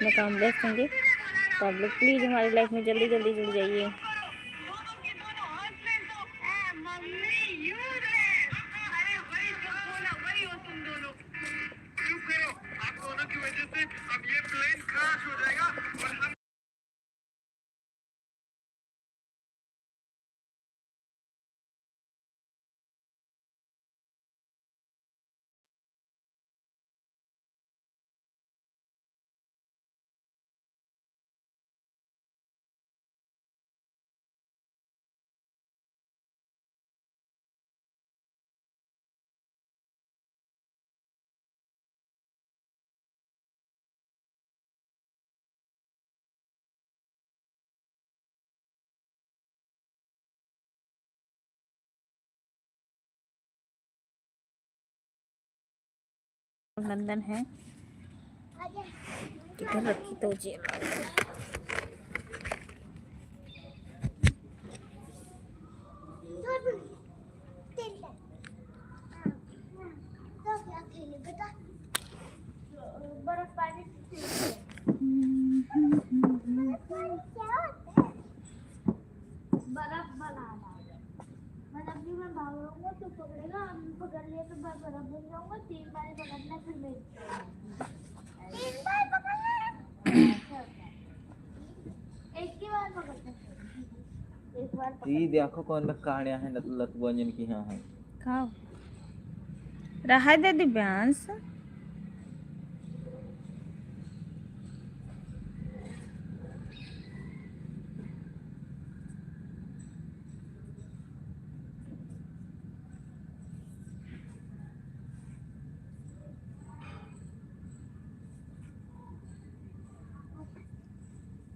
अपना काम व्यस्त होंगे। तो आप लोग प्लीज़ हमारी लाइफ में जल्दी जल्दी जुड़ जाइए। नंदन है किधर रखी तो जेल बर्फ बनाना मतलब कि मैं भाग लूंगा तो पकड़ेगा, पकड़ लिया तो मैं बर्फ बन जाऊंगा। 3 बार पकड़ना फिर मैं 3 बार पकड़ना एक ही बार पकड़ना एक बार ये देखो कौन कहानियां हैं लत व्यंजन की यहाँ है। खाओ रहा दे दिव्यांश।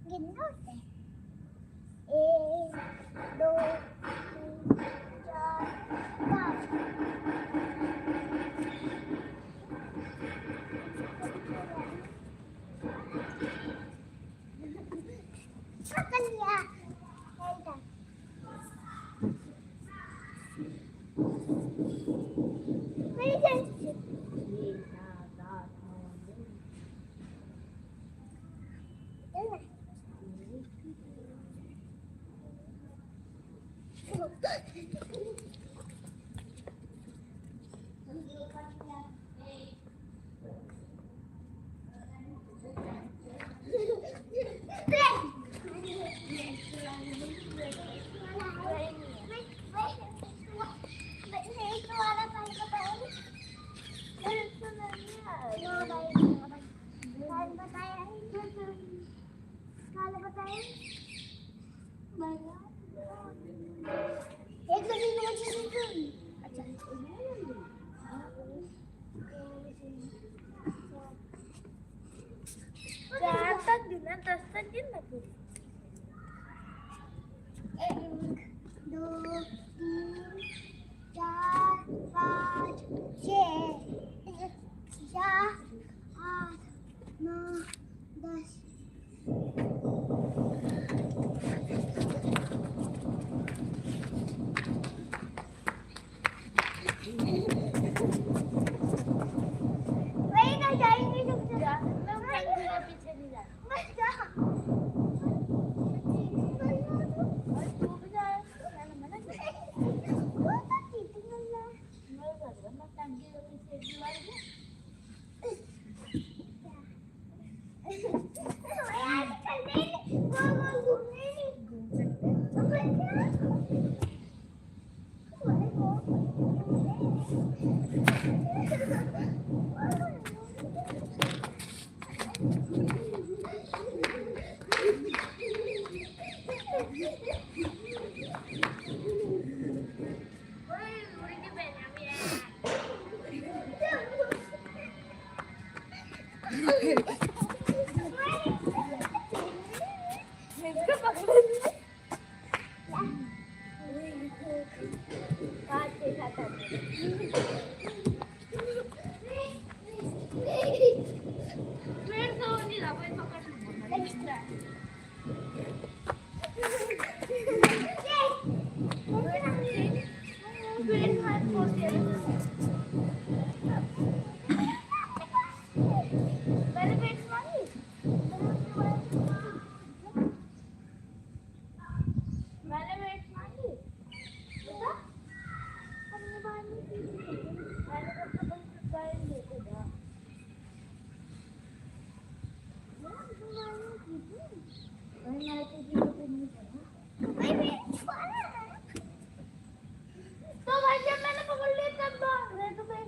गिनना होता है 1 2 3 4 5 पकड़ लिया मेरी जल्दी मैं तो नहीं पढ़ा। तो भाई जब मैंने पकड़ लिया तब भाग रहे तो फिर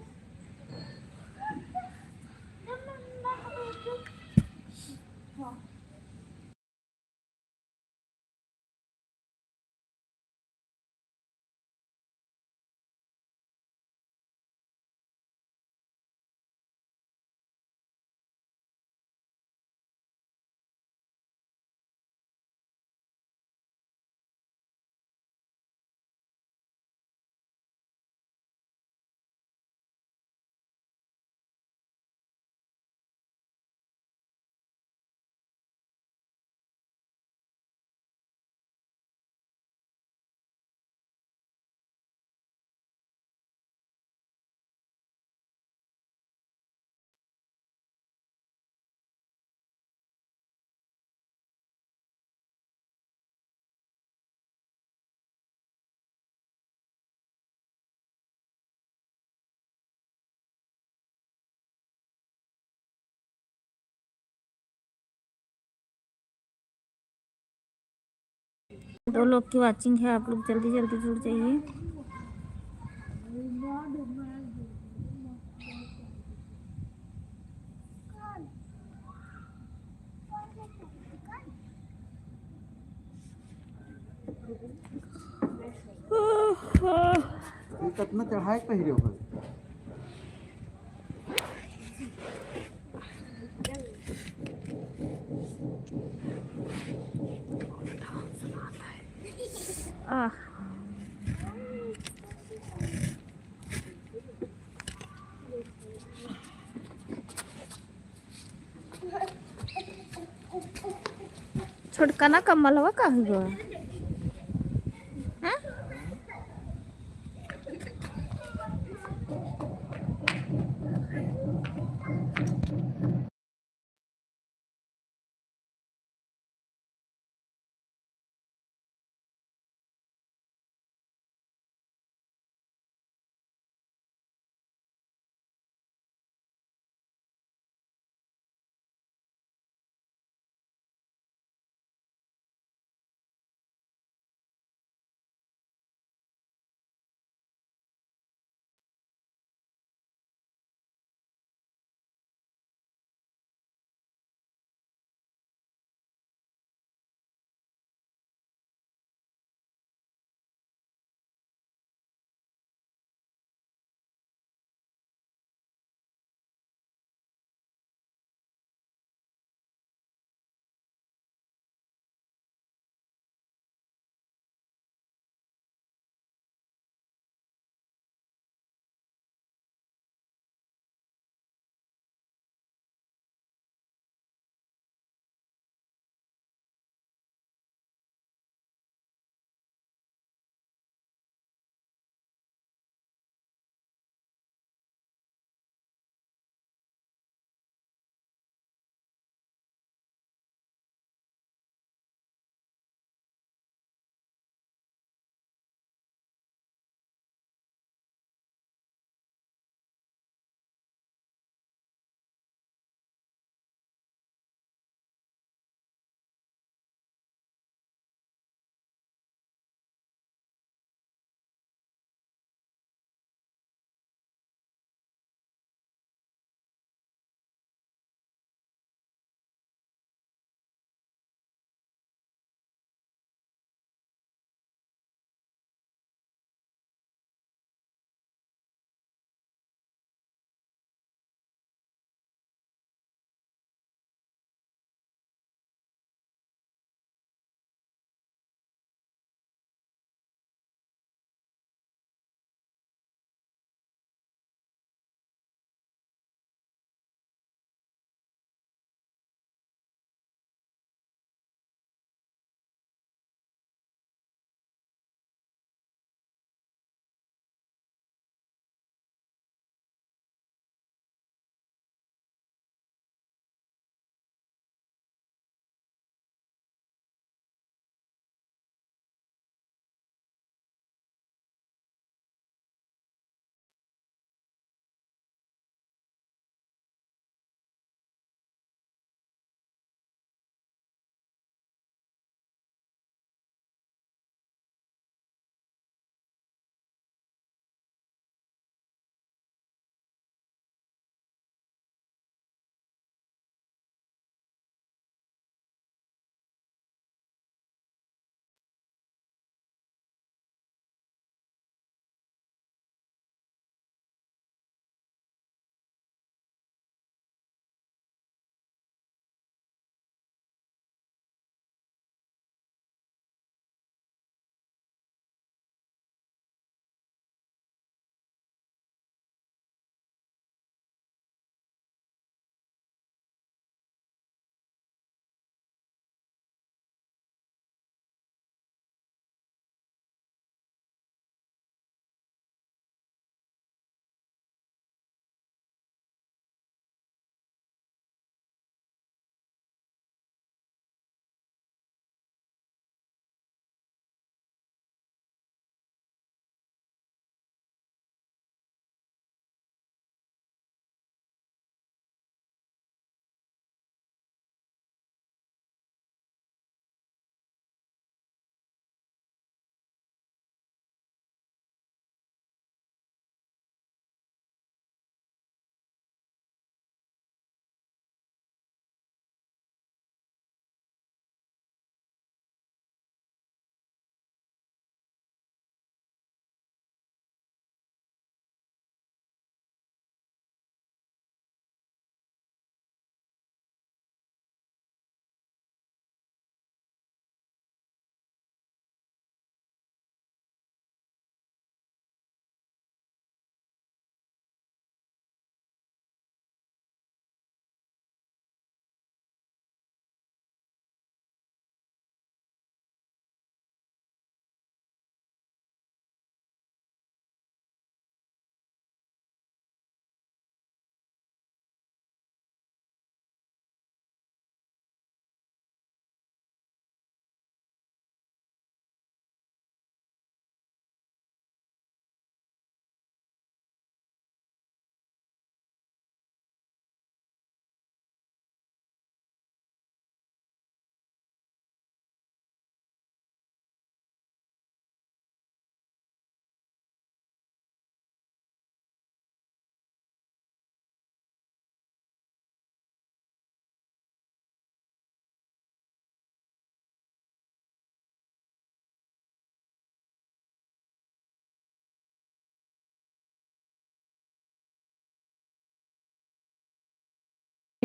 जब मैं पकड़ तो हाँ दो लोग की वाचिंग है, आप लोग जल्दी जल्दी जुड़ जाइए। कितना चढ़ाए पहिरे हो आह छोटका ना कमलवा का हुआ।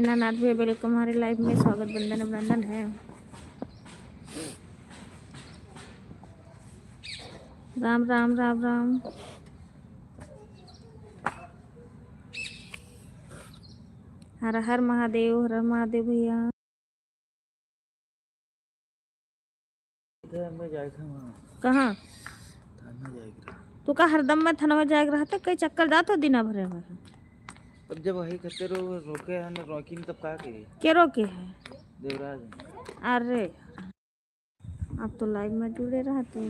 दीनानाथ भैया वेलकम हमारे लाइफ में, स्वागत बंदन अभिनंदन है। राम राम राम राम। हर हर महादेव, हर हर महादेव भैया। इधर में जाएगा वहाँ कहाँ थाना जाएगा। तू का हरदम में थनवा जाग रहा था, कई चक्कर जा तो दिना भरे में अब जब वही करते रहो रोके हैं ना रोकी नहीं तब का के के रोके है। देवराज अरे आप तो लाइव में जुड़े रहते।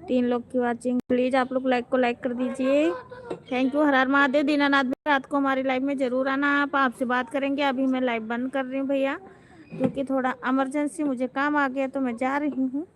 3 लोग की वाचिंग, प्लीज आप लोग लाइक को लाइक कर दीजिए। Thank you. हर हर महादेव। दीनानाथ भैया रात को हमारी लाइव में जरूर आना, आप आपसे बात करेंगे। अभी मैं लाइव बंद कर रही हूँ भैया, क्योंकि थोड़ा इमरजेंसी मुझे काम आ गया तो मैं जा रही हूँ।